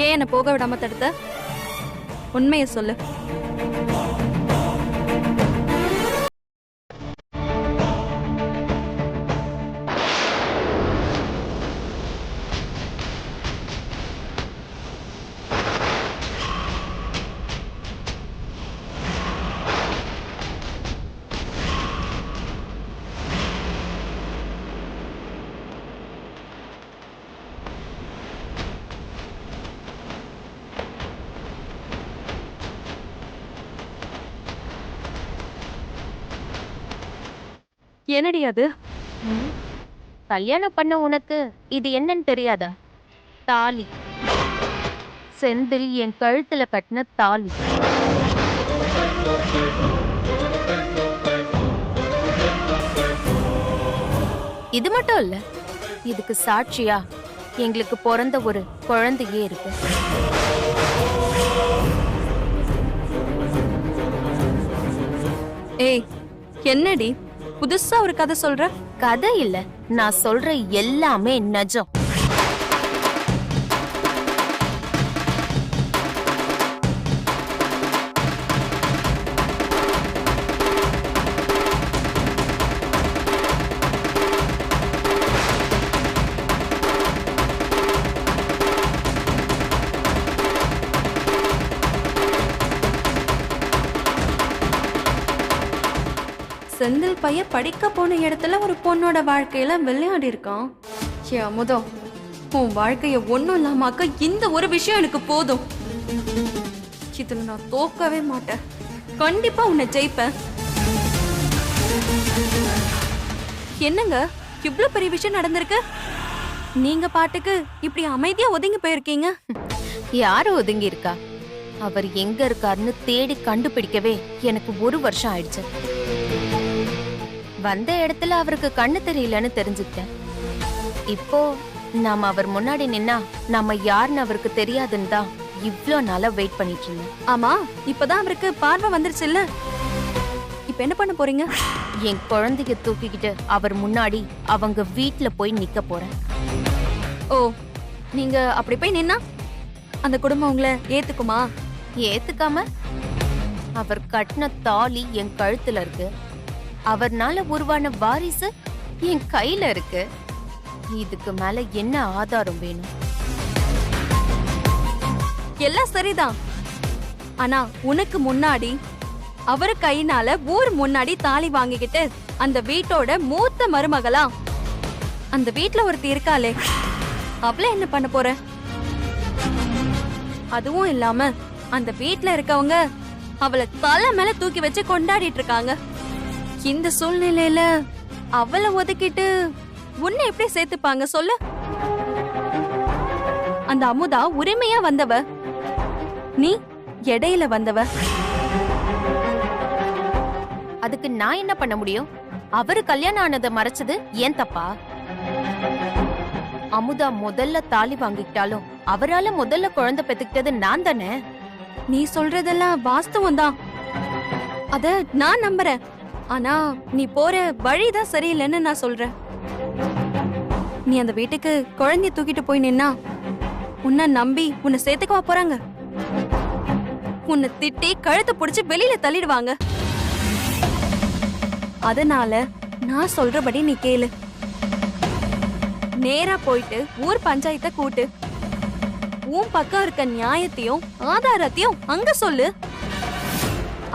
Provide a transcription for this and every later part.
ஏன் என்ன போக விடாம தடுத்த? உண்மையை சொல்லு. என்னடி அது? கல்யாணம் பண்ண உனக்கு இது என்னன்னு தெரியாதா? தாலி. செந்தில் என் கழுத்துல கட்டின தாலி. இது மட்டும் இல்ல, இதுக்கு சாட்சியா எங்களுக்கு பிறந்த ஒரு குழந்தையே இருக்கு. ஏய், என்னடி புதுசா ஒரு கதை சொல்ற? கதை இல்ல, நான் சொல்ற எல்லாமே நிஜம். செந்தில் பையன் படிக்க போன இடத்துல ஒரு பொண்ணோட வாழ்க்கையில விளையாடி இருக்கான். ஏ அமுதம், உன் வாழ்க்கைய ஒண்ணும் இல்லாமக்க இந்த ஒரு விஷயம் எனக்கு போதும். இதுல நான் தோக்கவே மாட்டேன். கண்டிப்பா உன்னை ஜெயிப்பேன். என்னங்க இவ்வளவு பெரிய விஷயம் நடந்திருக்கு, நீங்க பாட்டுக்கு இப்படி அமைதியா ஒதுங்கி போயிருக்கீங்க? யாரு ஒதுங்கி இருக்கா? அவர் எங்க இருக்காருன்னு தேடி கண்டுபிடிக்கவே எனக்கு 1 வருஷம் ஆயிடுச்சு. வந்த இடத்துல அவருக்கு கண்ணு தெரியலன்னு தெரிஞ்சுக்கிட்டேன். இப்போ நாம அவர் முன்னாடி நின்னா நம்ம யாருன்னு அவருக்கு தெரியாதுன்னு தான் இவ்ளோ நாளா வெயிட் பண்ணிட்டு இருந்தேன். ஆமா, இப்பதான் அவருக்கு பார்வை வந்துருச்சு இல்ல? இப்ப என்ன பண்ண போறீங்க? என் குழந்தைய தூக்கிக்கிட்டு அவர் முன்னாடி அவங்க வீட்டுல போய் நிக்க போறேன். ஓ, நீங்க அப்படி போய் நின்னா அந்த குடும்பம் உங்களை ஏத்துக்குமா? ஏத்துக்காம? அவர் கட்டின தாலி என் கழுத்துல இருக்கு. அவர்னால உருவான வாரிசு என் கையில இருக்கு. இதுக்கு மேல என்ன ஆதாரம் வேணும்? எல்லாம் சரிதான். ஆனா உனக்கு முன்னாடி அவரு கையினால ஊர் முன்னாடி தாலி வாங்கிக்கிட்டு அந்த வீட்டோட மூத்த மருமகளா அந்த வீட்டுல ஒருத்தி இருக்காளே, அவள என்ன பண்ண போற? அதுவும் இல்லாம அந்த வீட்டுல இருக்கவங்க அவளை தலை மேல தூக்கி வச்சு கொண்டாடிட்டு இருக்காங்க. இந்த சூழ்நிலையில அவளை ஒதுக்கிட்டு உன்னை எப்படி சேர்த்துப்பாங்க சொல்லு? அந்த அமுதா உரிமையா வந்தவ, நீ இடையில வந்தவ. அதுக்கு நான் என்ன பண்ண முடியும்? அவரு கல்யாணம் ஆனதை மறைச்சது ஏன் தப்பா? அமுதா முதல்ல தாலி வாங்கிட்டாலும் அவரால முதல்ல குழந்தை பெத்துக்கிட்டது நான் தானே. நீ சொல்றதெல்லாம் வாஸ்தவம் தான், அத நான் நம்புறேன். ஆனா நீ போற வழிதான் சரியில்லைன்னு நான் சொல்றேன். நீ அந்த வீட்டுக்கு குழந்தைய தூக்கிட்டு போய் நின்னா உன்னை நம்பி உன்னை சேர்த்துக்கவா போறாங்க? உன்னை திட்டி கழுத்தை புடிச்சு வெளியில தள்ளிடுவாங்க. அதனால நான் சொல்றபடி நீ கேளு. நேரா போயிட்டு ஊர் பஞ்சாயத்தை கூட்டு, உன் பக்கம் இருக்க நியாயத்தையும் ஆதாரத்தையும் அங்க சொல்லு.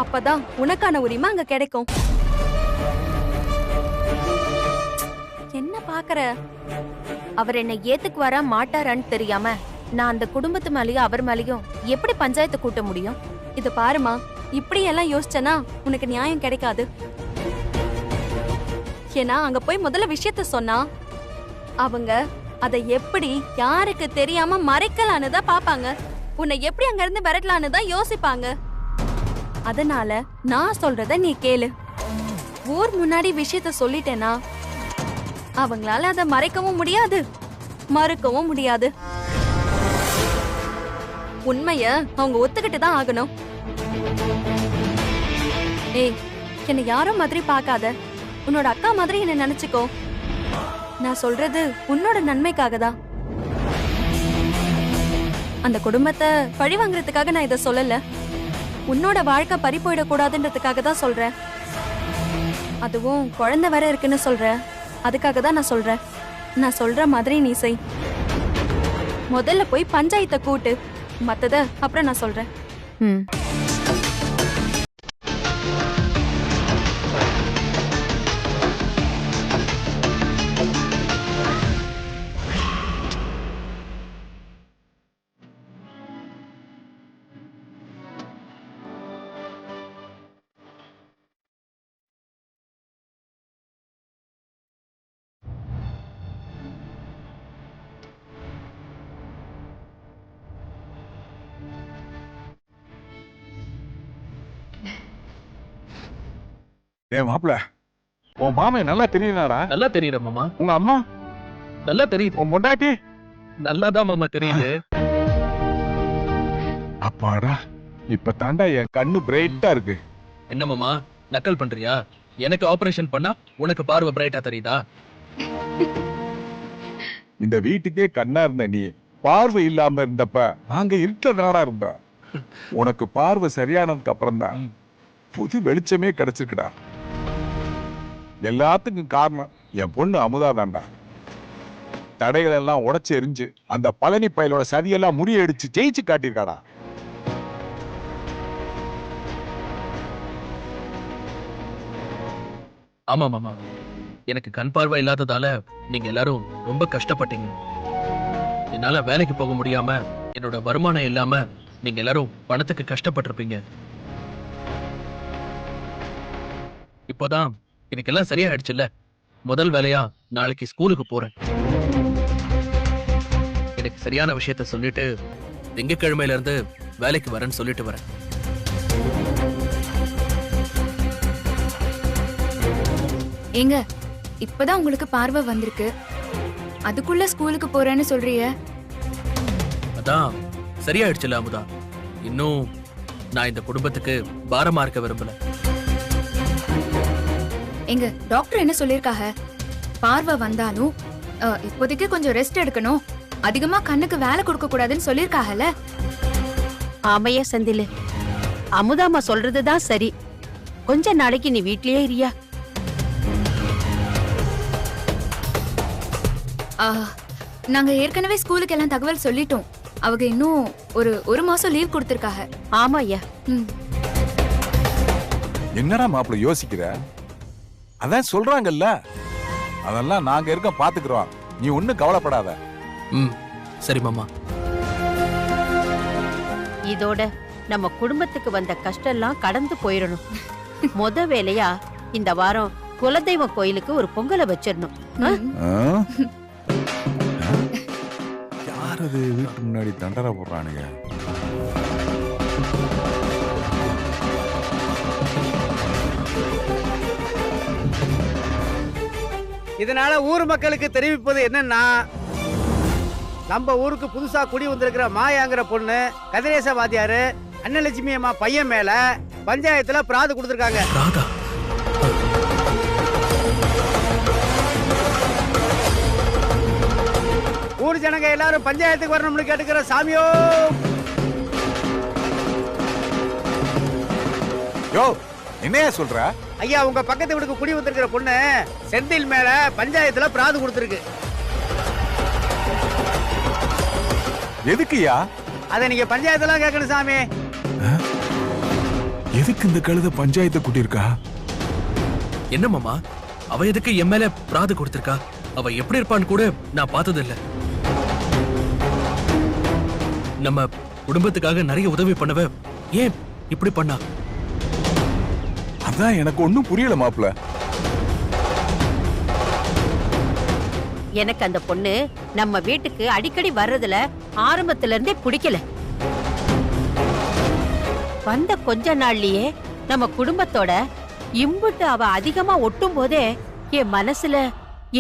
அப்பதான் உனக்கான உரிமை அங்க கிடைக்கும். என்ன பாக்குற? அவர் என்ன ஏத்துக்குவாரா மாட்டாரான்னு தெரியாம நான் அந்த குடும்பத்து மேலயும் அவர் மேலயும் எப்படி பஞ்சாயத்து கூட்ட முடியும்? இது பாருமா, இப்படி எல்லாம் யோசிச்சனா உனக்கு நியாயம் கிடைக்காது. ஏன்னா அங்க போய் முதல்ல விஷயத்த சொன்னா அவங்க அதை எப்படி யாருக்கு தெரியாம மறைக்கலான்னு தான் பாப்பாங்க. உன்னை எப்படி அங்க இருந்து விரட்டலான்னு தான் யோசிப்பாங்க. அதனால நான் சொல்றத நீ கேளு. ஊர் முன்னாடி விஷயத்த சொல்லிட்டேனா அவங்களால அதை மறைக்கவும் முடியாது, மறுக்கவும் முடியாது. உண்மைய அவங்க ஒத்துக்கிட்டு தான் ஆகணும். ஏய், என்னை யாரோ மாதிரி பார்க்காத. உன்னோட அக்கா மாதிரி என்ன நினைச்சுக்கோ. நான் சொல்றது உன்னோட நன்மைக்காக தான். அந்த குடும்பத்தை பழி வாங்குறதுக்காக நான் இதை சொல்லல. உன்னோட வாழ்க்கை பறி போயிடக்கூடாதுன்றதுக்காக தான் சொல்றேன். அதுவும் குழந்தை வேற இருக்குன்னு சொல்ற, அதுக்காக தான் நான் சொல்றேன். நான் சொல்ற மாதிரி நீ செய். முதல்ல போய் பஞ்சாயத்தை கூட்டு, மத்தத அப்புறம் நான் சொல்றேன். ம். ஏன் மாப்பிள, உன் மாமன் நல்லா தெரியுதாடா? நல்லா தெரியுது மாமா. உங்க அம்மா நல்லா தெரியுது. உன் பொண்டாட்டி நல்லாதான் மாமா தெரியுது. அப்பாடா, இப்ப தாண்டா என் கண்ணு பிரைட்டா இருக்கு. என்ன மாமா நக்கல் பண்றியா? எனக்கு ஆபரேஷன் பண்ணா உனக்கு பார்வை பிரைட்டா தெரியுதா? இந்த வீட்டுக்கே கண்ணா இருந்த நீ பார்வை இல்லாம இருந்தப்ப நாங்க இருட்ட நாடா இருந்தோம். உனக்கு பார்வை சரியானதுக்கு அப்புறம் தான் புது வெளிச்சமே கிடைச்சிருக்குடா. எல்லாத்துக்கும் காரணம் என் பொண்ணு அமுதா தான்டா. தடைகள் எல்லாம் உடைச்சு எரிஞ்சு அந்த பழனி பயலோட சதியெல்லாம் முறியடிச்சு ஜெயிச்சு காட்டியிருக்காடா. ஆமா மாமா, எனக்கு கண் பார்வை இல்லாததால நீங்க எல்லாரும் ரொம்ப கஷ்டப்பட்டீங்க. என்னால வேலைக்கு போக முடியாம என்னோட வருமானம் இல்லாம நீங்க எல்லாரும் பணத்துக்கு கஷ்டப்பட்டிருப்பீங்க. இப்போதான் எனக்கு எல்லாம் சரியாயிடுச்சுல்ல. முதல் வேலையா நாளைக்கு ஸ்கூலுக்கு போறேன். எனக்கு சரியான விஷயத்த சொல்லிட்டு திங்கட்கிழமையில இருந்து வேலைக்கு வரேன்னு சொல்லிட்டு வரேன். ஏங்க, இப்பதான் உங்களுக்கு பார்வை வந்திருக்கு, அதுக்குள்ள ஸ்கூலுக்கு போறேன்னு சொல்றிய? அதான் சரியாயிடுச்சுல அமுதா. இன்னும் நான் இந்த குடும்பத்துக்கு பாரமா இருக்க விரும்பல. எங்க டாக்டர் என்ன சொல்லிருக்காக? பார்வை வந்தாலும் இப்போதைக்கு கொஞ்சம் ரெஸ்ட் எடுக்கணும், அதிகமா கண்ணுக்கு வேலை கொடுக்க கூடாதுன்னு சொல்லிருக்காகல. ஆமையா செந்தில், அமுதாமா சொல்றதுதான் சரி. கொஞ்ச நாளைக்கு நீ வீட்லயே இரியா. நாங்க ஏற்கனவே ஸ்கூலுக்கு எல்லாம் தகவல் சொல்லிட்டோம். அவங்க இன்னும் ஒரு மாசம் லீவ் கொடுத்திருக்காங்க. ஆமா ஐயா. என்னடா மாப்பிள யோசிக்கிற? அதான் சொல்றாங்கல்ல, அதெல்லாம் நாங்க இருக்க பாத்துக்கிறோம், நீ ஒண்ணும் கவலைப்படாத. சரி மாமா. இதோட நம்ம குடும்பத்துக்கு வந்த கஷ்டம் எல்லாம் கடந்து போயிடணும். முத வேலையா இந்த வாரம் குலதெய்வ கோயிலுக்கு ஒரு பொங்கலை வச்சிடணும். யாரது வீட்டு முன்னாடி தண்டரா போடுறானுங்க? இதனால ஊர் மக்களுக்கு தெரிவிப்பது என்னன்னா, நம்ம ஊருக்கு புதுசா குடி வந்திருக்கிற மாயாங்கிற பொண்ணு கதிரேச வாத்தியாரு அன்னலட்சுமி அம்மா பையன் மேல பஞ்சாயத்துல பிராது கொடுத்திருக்காங்க. ஊர் ஜனங்க எல்லாரும் பஞ்சாயத்துக்கு வரணும்னு கேட்டுக்கிற சாமியோ. யோ, என்னையா சொல்ற? ஐயா, உங்க பக்கத்து வீட்டுக்கு குடி வந்திருக்கிற பொண்ணு செந்தில் மேல பஞ்சாயத்துல பிராது கொடுத்திருக்கு. எதுக்குயா? அதை நீங்க பஞ்சாயத்துல கேட்கணும் சாமி. எதுக்கு இந்த கழுத பஞ்சாயத்தை கூட்டியிருக்கா? என்ன மாமா, அவ எதுக்கு என் மேல பிராது கொடுத்திருக்கா? அவ எப்படி இருப்பான்னு கூட நான் பார்த்தது இல்ல. நம்ம குடும்பத்துக்காக நிறைய உதவி பண்ணவ ஏன் இப்படி பண்ணா? அதான் எனக்கு ஒண்ணும் புரியல மாப்பிள. எனக்கு அந்த பொண்ணு நம்ம வீட்டுக்கு அடிக்கடி வர்றதுல ஆரம்பத்துல இருந்தே பிடிக்கல. வந்த கொஞ்ச நாள்லயே நம்ம குடும்பத்தோட இம்புட்டு அவ அதிகமா ஒட்டும் போதே என் மனசுல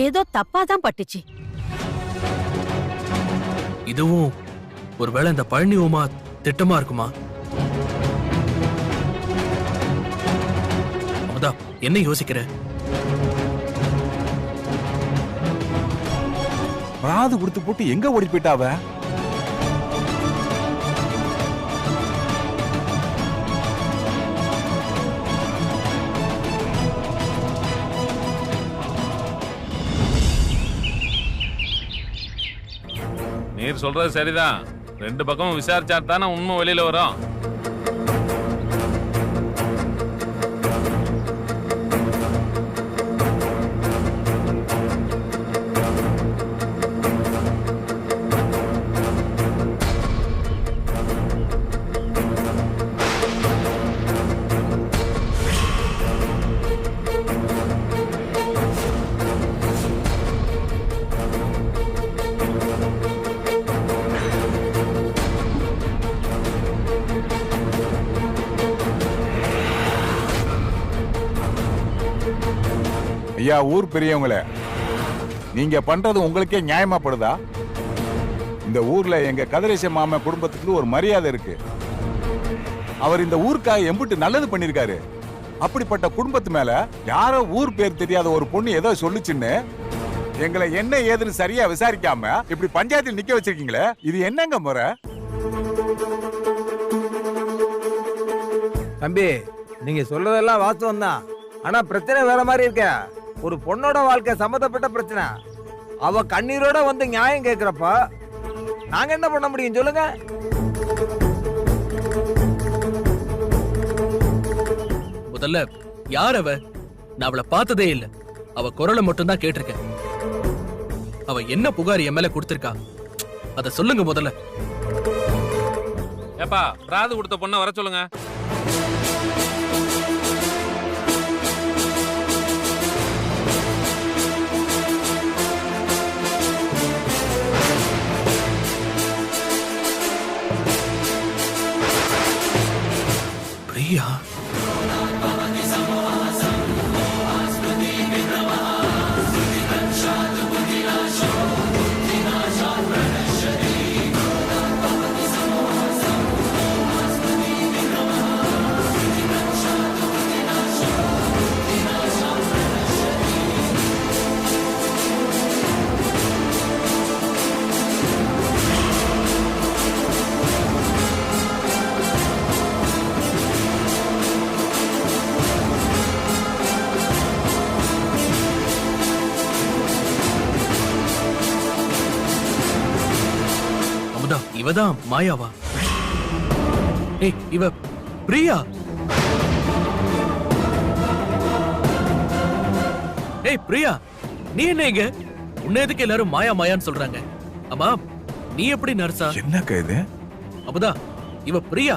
ஏதோ தப்பாதான் பட்டுச்சு. இதுவும் ஒருவேளை இந்த பழனி உமா திட்டமா இருக்குமா? அமுதா, என்ன யோசிக்கிற? பிராது கொடுத்து போட்டு எங்க ஓடி போயிட்டாவ? நீர் சொல்றது சரிதான். 2 பக்கமும் விசாரிச்சா தானே உண்மை வெளியில வரும். ஐயா, ஊர் பெரியவங்களே, நீங்க பண்றது உங்களுக்கே நியாயமாப்படுதா? இந்த ஊர்ல எங்க கதிரேச மாமா குடும்பத்துக்கு ஒரு மரியாதை இருக்கு. அவர் இந்த ஊருக்காக எம்பிட்டு நல்லது பண்ணிருக்காரு. அப்படிப்பட்ட குடும்பத்து மேல யாரோ ஊர் பேர் தெரியாத ஒரு பொண்ணு ஏதோ சொல்லுச்சுன்னு எங்களை என்ன ஏதுன்னு சரியா விசாரிக்காம இப்படி பஞ்சாயத்தில் நிக்க வச்சிருக்கீங்களே, இது என்னங்க முறை? தம்பி, நீங்க சொல்றதெல்லாம் வாஸ்தவம் தான். ஆனா பிரச்சனை வேற மாதிரி இருக்க. ஒரு பொண்ணோட வாழ்க்கை சம்பந்தப்பட்ட பிரச்சனை. அவ கண்ணீரோட வந்து நியாயம் கேக்குறப்ப நாங்க என்ன பண்ண முடியும் சொல்லுங்க? முதல்ல யார் அவ? நான் அவளை பார்த்ததே இல்ல. அவ குரலை மட்டும் தான் கேட்டிருக்கேன். அவ என்ன புகார் என் மேல கொடுத்திருக்கா அத சொல்லுங்க முதல்ல. ஏப்பா, பிராது கொடுத்த பொண்ணை வர சொல்லுங்க. பிரியா? இவதான் மாயாவா? ஏய், இவ பிரியா? ஏய் பிரியா, நீ என்ன இங்க? உன்னை எதுக்கு எல்லாரும் மாயா மாயான்னு சொல்றாங்க? ஆமா, நீ எப்படி நர்ஸா? என்னக்கா இது? அமுதா, இவ பிரியா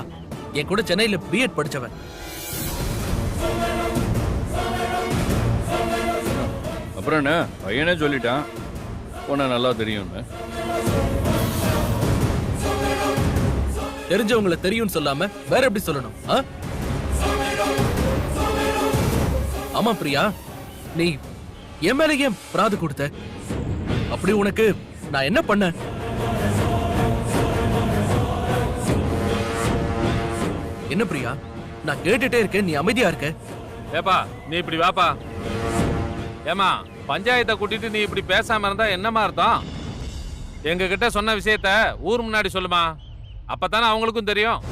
என் கூட சென்னையில பிஎட் படிச்சவன். அப்புறம் என்ன, பையனே சொல்லிட்டான் உன்னை நல்லா தெரியும். தெரிஞ்சவங்களை தெரியும் சொல்லாம வேற எப்படி சொல்லணும்? ஆமா பிரியா, நீ என் மேல ஏன் பிராது கொடுத்த? அப்படி உனக்கு நான் என்ன பண்ண? என்ன பிரியா, நான் கேட்டுட்டே இருக்கேன், நீ அமைதியா இருக்க. ஏப்பா, நீ இப்படி வாப்பா. ஏமா, பஞ்சாயத்தை கூட்டிட்டு நீ இப்படி பேசாம இருந்தா என்னமா அர்த்தம்? எங்க கிட்ட சொன்ன விஷயத்த ஊர் முன்னாடி சொல்லுமா, அப்பதானே அவங்களுக்கும் தெரியும்.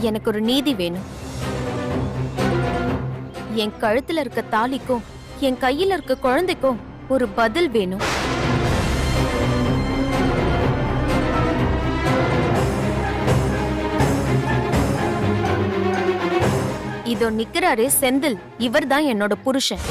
எனக்கு ஒரு நீதி வேணும். என் கழுத்துல இருக்க தாலிக்கும் என் கையில இருக்க குழந்தைக்கும் ஒரு பதில் வேணும். இதோ நிக்கிறாரே செந்தில், இவர்தான் என்னோட புருஷன்.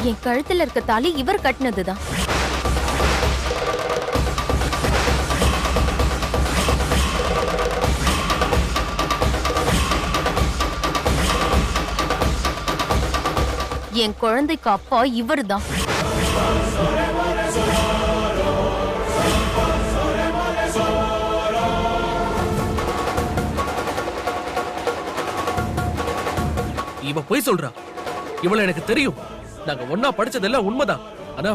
என் கழுத்துல இருக்க தாலி இவர் கட்டினதுதான். என் குழந்தைக்கு அப்பா இவர்தான். இவ போய் சொல்றா. இவள எனக்கு தெரியும். நாங்க ஒன்னா படிச்சதெல்லாம் உண்மைதான். ஆனா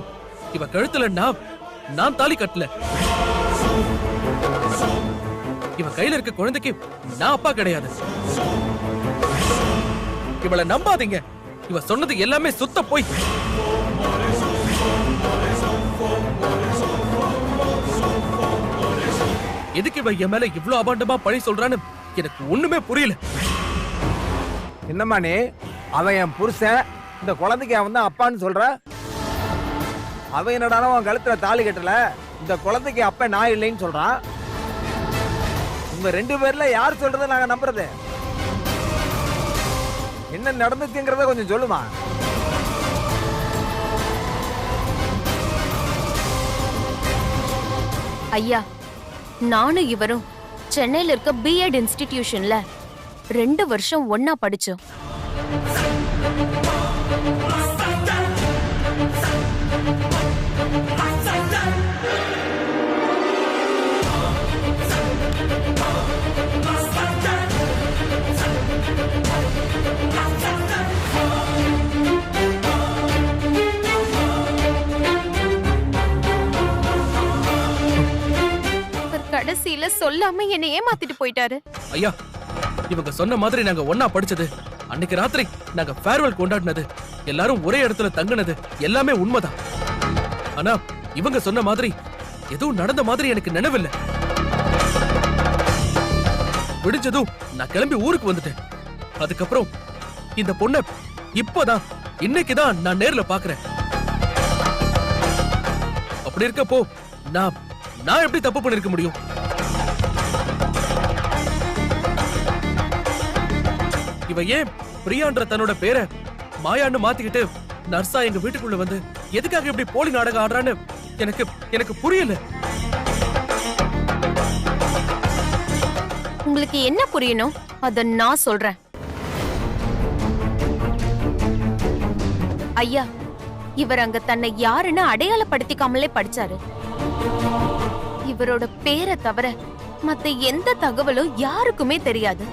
இவ கழுத்துல நான் தாலி கட்டல. இவ கையில இருக்க குழந்தைக்கு நான் அப்பா கிடையாது. இவளை நம்பாதீங்க. இவ சொன்னது எல்லாமே சுத்த போய். எதுக்கு இவன் என் மேல இவ்ளோ அபாண்டமா பழி சொல்றான்னு எனக்கு ஒண்ணுமே புரியல. என்னம்மா நீ? அவன் என் புருஷன், இந்த குழந்தைக்கு அவன் தான் அப்பான்னு சொல்ற. அவன் என்னடானா அவன் கழுத்துல தாலி கட்டல, இந்த குழந்தைக்கு அப்ப நான் இல்லைன்னு சொல்றான். உங்க 2 பேர்ல யார் சொல்றதை நாங்க நம்புறது? என்ன நடந்துச்சுங்கிறத கொஞ்சம் சொல்லுமா. ஐயா, நானும் இவரும் சென்னையில இருக்க பிஎட் இன்ஸ்டிடியூஷன்ல 2 வருஷம் ஒன்னா படிச்சோம். கடைசியில சொல்லாம என்னை ஏமாத்திட்டு போயிட்டாரு. ஐயா, இவங்க சொன்ன மாதிரி நாங்க ஒன்னா படிச்சது, அன்னைக்கு ராத்திரி நாங்க ஃபேர்வெல் கொண்டாடினது, எல்லாரும் ஒரே இடத்துல தங்குனது எல்லாமே உண்மைதான். ஆனா இவங்க சொன்ன மாதிரி எதுவும் நடந்த மாதிரி எனக்கு நினைவில்லை. விடிஞ்சதும் நான் கிளம்பி ஊருக்கு வந்துட்டேன். அதுக்கப்புறம் இந்த பொண்ண இப்பதான் இன்னைக்குதான் நான் நேர்ல பாக்குறேன். அப்படி இருக்கப்போ நான் எப்படி தப்பு பண்ணிருக்க முடியும்? இவ ஏன் பிரியான்ற தன்னோட பேரை மாயான்னு மாத்திக்கிட்டு நர்ஸா எங்க வீட்டுக்குள்ள வந்து எதுக்காக இப்படி போலி நாடகம் ஆடுறான்னு எனக்கு புரியல. உங்களுக்கு என்ன புரியணும் அத நான் சொல்றேன். ஐயா, இவர் அங்க தன்னை யாருன்னு அடையாளப்படுத்திக்காமலே படிச்சாரு. இவரோட பேரை தவிர மத்த எந்த தகவலும் யாருக்குமே தெரியாது.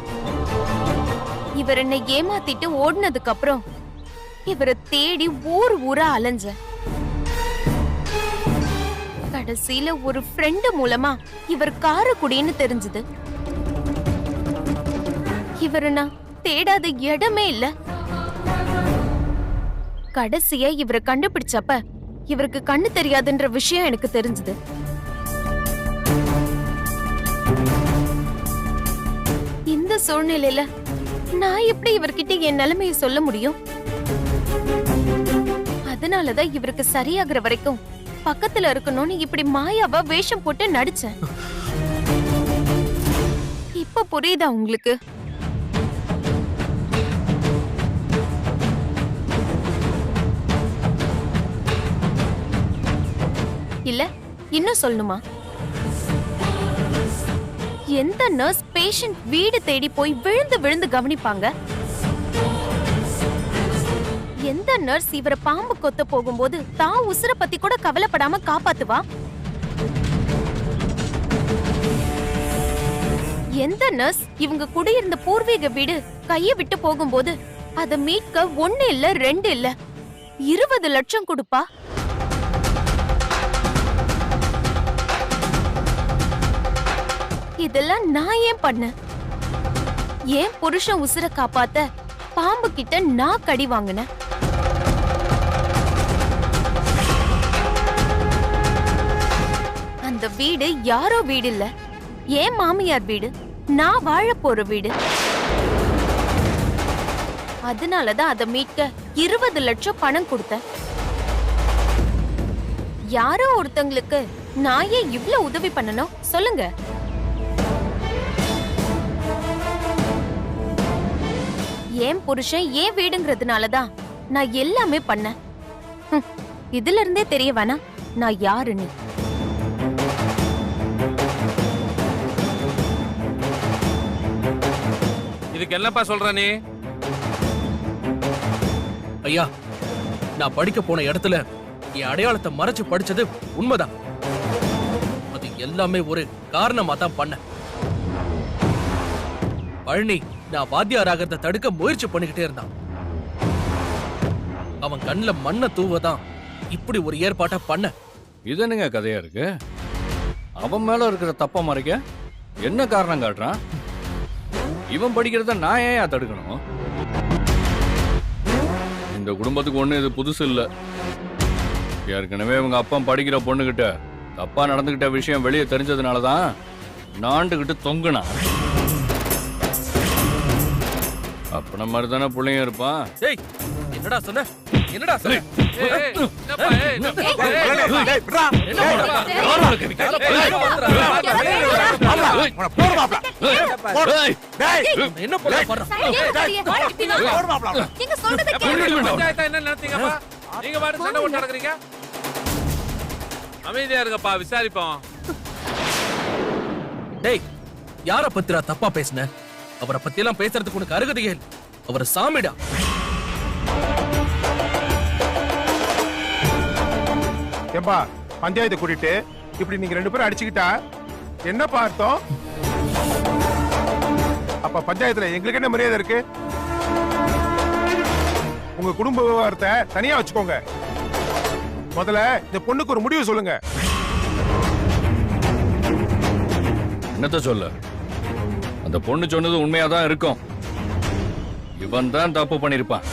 இவர் என்னை ஏமாத்திட்டு ஓடினதுக்கு அப்புறம் இவரை தேடி ஊரா அலைஞ்ச. கடைசியில ஒரு ஃப்ரெண்டு மூலமா இவர் காரக்குடின்னு தெரிஞ்சது. இவரை நான் தேடாத இடமே இல்ல. கடைசியா இவரை கண்டுபிடிச்சப்ப இவருக்கு கண்ணு தெரியாதுன்ற விஷயம் எனக்கு தெரிஞ்சது. இந்த சூழ்நிலையில நான் எப்படி இவர்கிட்ட என் நிலைமைய சொல்ல முடியும்? அதனாலதான் இவருக்கு சரியாகிற வரைக்கும் பக்கத்துல இருக்கணும்னு இப்படி மாயாவா வேஷம் போட்டு நடிச்சேன். இப்ப புரியுதா உங்களுக்கு? இல்ல இன்னும் சொல்லணுமா? எந்த நர்ஸ் பேஷண்ட் வீடு தேடி போய் விழுந்து விழுந்து கவனிப்பாங்க? எந்த நர்ஸ் இவரை பாம்பு கொத்த போகும்போது தான் உசுர பத்தி கூட கவலைப்படாம காப்பாத்துவா? எந்த நர்ஸ் இவங்க குடியிருந்த பூர்வீக வீடு கைய விட்டு போகும்போது அதை மீட்க 1 இல்ல 2 இல்ல 20 லட்சம் கொடுப்பா? இதெல்லாம் நான் ஏன் பண்ண? ஏன் புருஷன் உசுர காப்பாத்த பாம்பு கிட்ட நான் கடி வாங்கினேன். அந்த வீடு யாரோ வீடு இல்ல, ஏன் மாமியார் வீடு, நான் வாழ போற வீடு. அதனாலதான் அதை மீட்க 20 லட்சம் பணம் கொடுத்தேன். யாரோ ஒருத்தங்களுக்கு நான் ஏன் இவ்ளோ உதவி பண்ணணும் சொல்லுங்க? ஏன் புருஷன் ஏன் வீடுங்கிறதுனாலதான் நான் எல்லாமே பண்ணேன். இதுல இருந்தே தெரிய வேணா நான் யாருன்னு. இதுக்கு என்னப்பா சொல்ற நீ? ஐயா, நான் படிக்க போன இடத்துல என் அடையாளத்தை மறைச்சு படிச்சது உண்மைதான். அது எல்லாமே ஒரு காரணமா தான் பண்ண. பழனி நான் வாத்தியாராகிறத தடுக்க முயற்சி பண்ணிக்கிட்டே இருந்தான். அவன் கண்ணுல மண்ணை தூவதான் இப்படி ஒரு ஏற்பாட்டை பண்ண. இது என்னங்க கதையா இருக்கு? அவன் மேல இருக்கிற தப்ப மறைக்க என்ன காரணம் காட்டுறான்? இவன் படிக்கிறத நான் ஏன் தடுக்கணும்? இந்த குடும்பத்துக்கு ஒண்ணு இது புதுசு இல்ல. ஏற்கனவே இவங்க அப்பா படிக்கிற பொண்ணுகிட்ட தப்பா நடந்துகிட்ட விஷயம் வெளியே தெரிஞ்சதுனாலதான் நாண்டுகிட்டு தொங்குனா அப்பன மாதிரி தானே பிள்ளைங்க இருப்பான். ஏய் என்னடா சொன்ன? என்னடா சொன்ன? என்னப்பா, என்னப்பா, டேய், விட்றா. என்ன பண்றா? யாரோட கேவிக்க? உன்னை போடு மாப்ள. டேய், என்ன பண்ண போறா? போடு மாப்ள. நீங்க சொல்றத பஞ்சாயத்தா என்ன நினைச்சீங்கப்பா? நீங்க பாட்டு சண்டை போட்டு நடக்கிறீங்க. அமைதியா இருங்கப்பா, விசாரிப்போம். டேய் யார பத்திரா தப்பா பேசுன? அவரை பத்தி எல்லாம் பேசுறதுக்கு உனக்கு அருகதையே இல்லை. அவர் சாமிடா. ஏம்பா பஞ்சாயத்தை கூட்டிட்டு இப்படி நீங்க 2 பேரும் அடிச்சுக்கிட்டா என்னப்பா அர்த்தம்? அப்ப பஞ்சாயத்துல எங்களுக்கு என்ன மரியாதை இருக்கு? உங்க குடும்ப விவகாரத்தை தனியா வச்சுக்கோங்க. முதல்ல இந்த பொண்ணுக்கு ஒரு முடிவு சொல்லுங்க. என்னத்த சொல்ல? அந்த பொண்ணு சொன்னது உண்மையா தான் இருக்கும். இவன் தான் தப்பு பண்ணிருப்பான்.